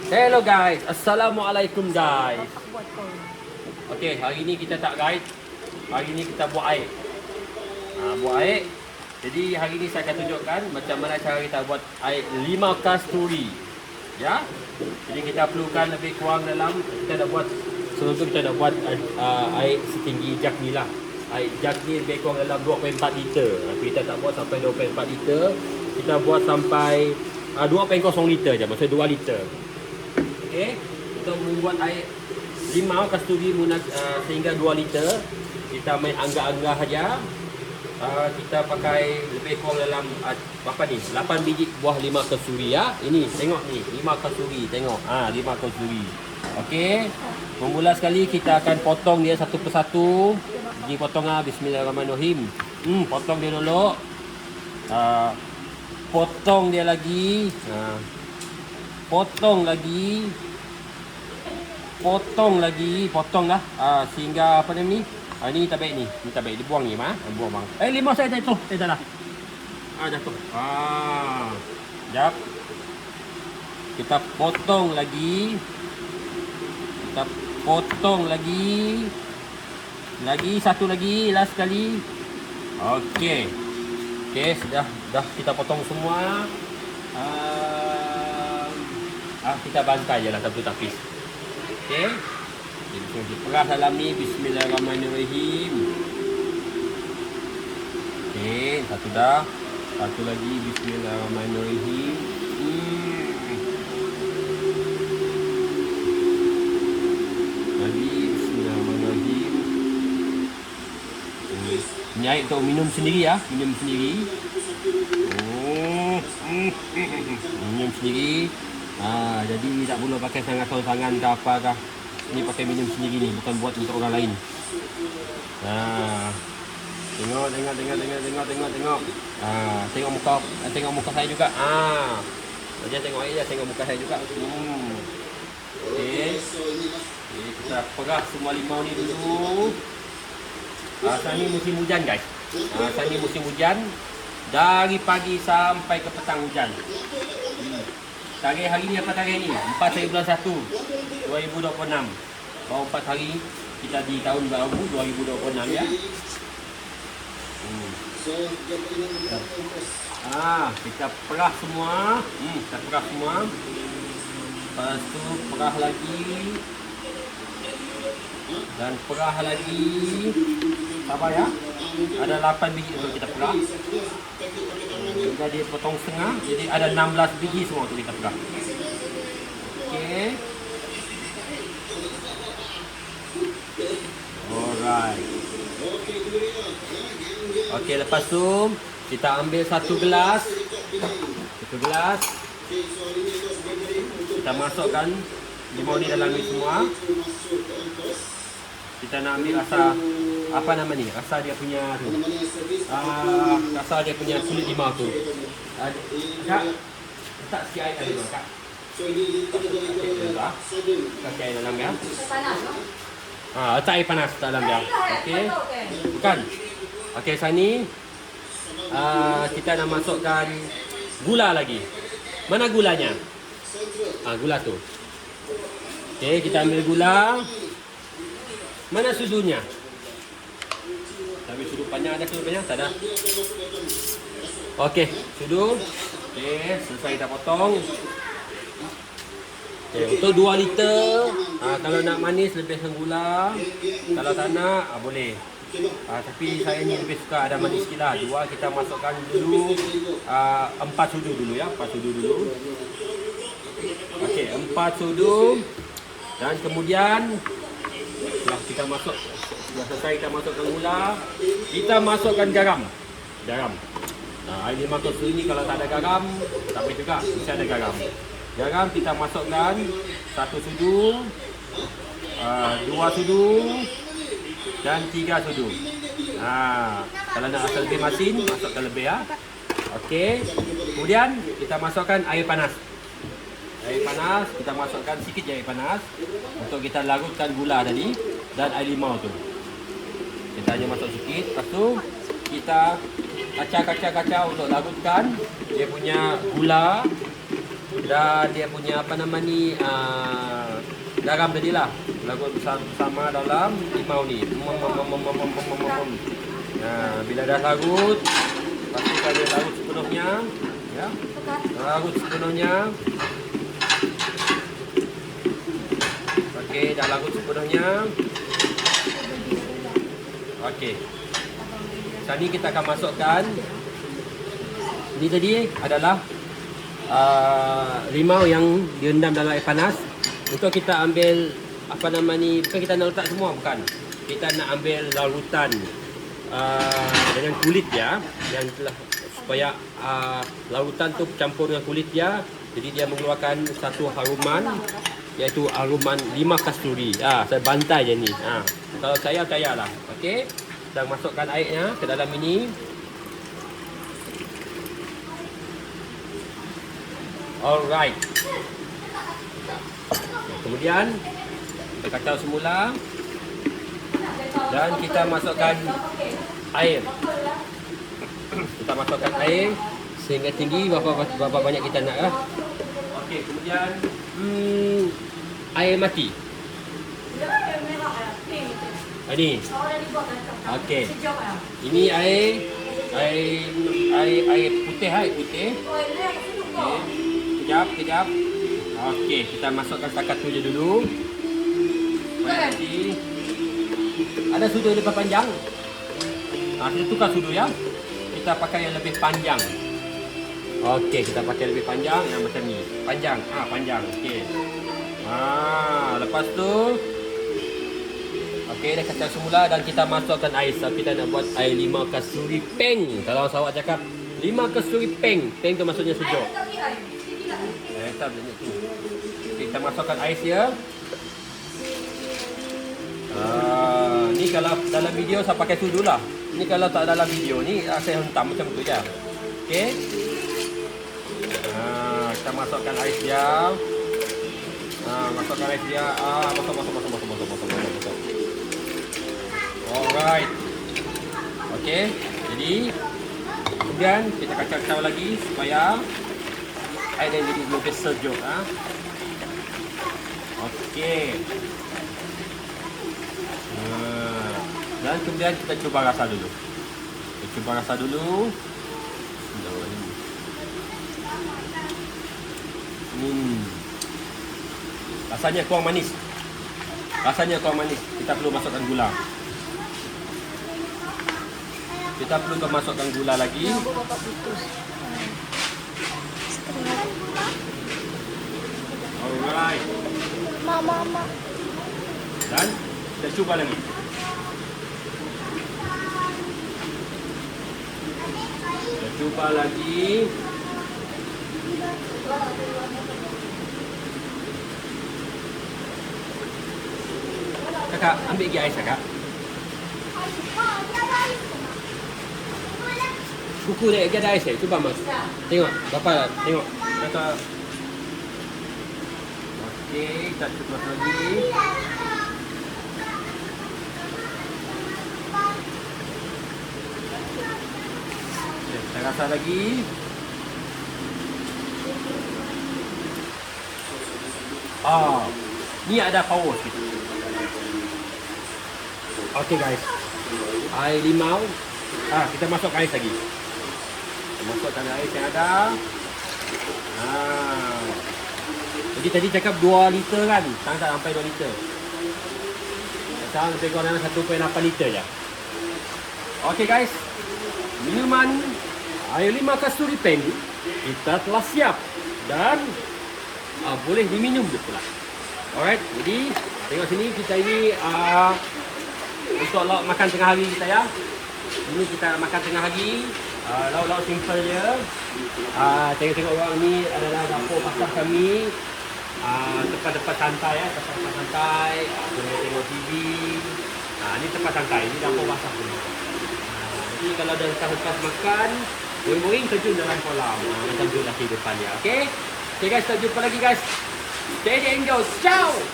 Hello guys, Assalamualaikum guys. Okey, hari ni kita tak guide. Hari ni kita buat air. Buat air. Jadi hari ni saya akan tunjukkan macam mana cara kita buat air 5 kasturi. Ya. Jadi kita perlukan lebih kurang dalam kita dah buat sebelum tu kita dah buat air setinggi jug ni lah. Air jug ni lebih kurang dalam 2.4 liter. Tapi kita tak buat sampai 2.4 liter. Kita buat sampai 2.0 liter je, maksudnya 2 liter. Okey, untuk membuat air 5 kasturi sehingga 2 liter, kita main anggap-anggap saja. Kita pakai lebih kurang dalam apa ni? 8 biji buah 5 kasturi ya. Ini tengok ni, 5 kasturi, tengok. 5 kasturi. Okey. Memula sekali kita akan potong dia satu persatu. Biji potong bismillahirrahmanirrahim. Potong dia dulu. Potong dia lagi. Potong lagi. Potong lah sehingga apa ni? Ni tak baik ni. Ni tak baik, dibuang ni buang bang. Limau saya jatuh. Dah. Jatuh. Jap. Kita potong lagi. Lagi satu lagi, last sekali. Okey. Sudah kita potong semua. Kita bantai je lah tapis. Okey. Jadi diperas dalam ni, bismillahirrahmanirrahim. Okey, satu dah. Satu lagi, bismillahirrahmanirrahim. Lagi, bismillahirrahmanirrahim. Ini air untuk minum sendiri ya, minum sendiri. Minum sendiri. Jadi tak perlu pakai tangan ke apakah. Ini pakai minum sendiri ni, bukan buat untuk orang lain. Tengok. Tengok muka saya juga. Saja tengok air dia, tengok muka saya juga. Okey. Kita peras semua limau ni dulu. Sekarang ni musim hujan guys. Sekarang ni musim hujan. Dari pagi sampai ke petang hujan. Tarikh hari ni apa tarikh ni? 4 hari bulan 1 2026. Baru 4 hari kita di tahun baru 2026 ya. Kita perah semua. Kita perah semua. Lepas tu perah lagi. Dan perah lagi. Sabar ya. Ada 8 biji untuk kita perah. Kita dia potong setengah. Jadi ada 16 biji semua untuk kita perah. Okey. Alright. Okey, lepas tu kita ambil satu gelas. Kita masukkan limau ni dalam ni semua. Kita nak ambil rasa apa nama ni? Rasa dia punya tu. Rasa dia punya kulit limau tu. Kak, letak sikit air dalam Kak. Kasih air dalam ya. Letak air panas dalam dia. Okey. Bukan. Okey, sekarang ni kita nak masukkan gula lagi. Mana gulanya? Gula tu. Okey, kita ambil gula. Mana sudunya? Tapi sudu panjang ada, sudu panjang tak ada. Okey, sudu. Okey, selesai kita potong. Okey, untuk 2 liter. Kalau nak manis lebih gula. Kalau tak nak boleh. Tapi saya ni lebih suka ada manis sikit lah. 2 kita masukkan dulu 4 sudu dulu ya. 4 sudu dulu. Okey, 4 sudu. Dan kemudian setelah kita masuk, sudah selesai kita masukkan gula, kita masukkan garam. Air 5 kasturi ni kalau tak ada garam, tak boleh juga, mesti ada garam. Garam kita masukkan 1 sudu, 2 sudu dan 3 sudu. Kalau nak rasa lebih masin, masukkan lebih ya. Okey. Kemudian kita masukkan air panas. Kita masukkan sikit je air panas untuk kita larutkan gula tadi dan air limau tu. Kita hanya masuk sikit, lepas tu kita kacau untuk larutkan dia punya gula Dan dia punya apa nama ni garam tadilah. Larut bersama dalam limau ni. Nah, bila dah larut, pastikan dia larut sepenuhnya, ya. Larut sepenuhnya. Okey, dah larut sepenuhnya. Okey. Sekarang ni kita akan masukkan. Ini tadi adalah limau yang direndam dalam air panas. Untuk kita ambil apa nama ni, bukan kita nak letak semua, bukan. Kita nak ambil larutan dengan kulit ya, yang telah supaya larutan tu campur dengan kulit dia, jadi dia mengeluarkan satu haruman, iaitu haruman limau kasturi. Saya bantai je ni. Kalau saya percayalah. Okey. Kita masukkan airnya ke dalam ini. Alright. Kemudian kita kacau semula dan kita masukkan air. Kita masukkan air sehingga tinggi berapa banyak kita nak. Okey, kemudian air mati. Ini. Okey. Ini air putih, air putih. Okey. Kejap. Okey, kita masukkan setakat tu je dulu. Ada sudu yang lebih panjang. Kita tukar sudu ya. Kita pakai yang lebih panjang. Okey, kita pakai lebih panjang yang macam ni. Panjang. Panjang. Okey. Lepas tu okey, dah kacau semula dan kita masukkan air. So, kita nak buat air limau kasturi peng. Kalau awak cakap limau kasturi peng, peng tu maksudnya sejuk. Kita masukkan ais dia. Ni kalau dalam video saya pakai sudu lah. Ni kalau tak dalam video ni saya hentam macam tu je. Okey. Kita masukkan ais dia. Masukkan ais dia. Masuk. Alright. Okey. Jadi kemudian kita kacau-kacau lagi supaya air dia jadi lebih sejuk. Okey. Dan kemudian kita cuba rasa dulu. Rasanya kurang manis. Kita perlu masukkan gula. Lagi. Alright. Mama. Dan kita cuba lagi. Kakak, ambil lagi ais kakak. Kuku dia ada ais. Cuba mas. Tengok, bapa tengok. Kakak. Okey, kita cuba lagi. Kita rasa lagi. Ni ada power sikit. Okey guys. Air limau. Kita masuk ais lagi. Masukkan air yang ada. Jadi tadi cakap 2 liter kan? Sekarang tak sampai 2 liter. Sekarang lebih kurang 1.8 liter je. Okey guys. Minuman air limau kasturi peng kita telah siap dan boleh diminum pula. Alright, jadi tengok sini kita ini untuk lauk makan tengah hari kita ya. Ini kita makan tengah hari, lauk-lauk simple je. Tengok-tengok orang ni adalah dapur pasar kami. Tempat-tempat santai ya, tempat santai, boleh tengok TV. Ini tempat santai, ini dapur pasar pun. Jadi kalau ada lepas makan, boring-boring terjun dalam kolam. Macam tu lah kehidupan dia. Okay guys, kita jumpa lagi guys. Stay enjoy. Ciao.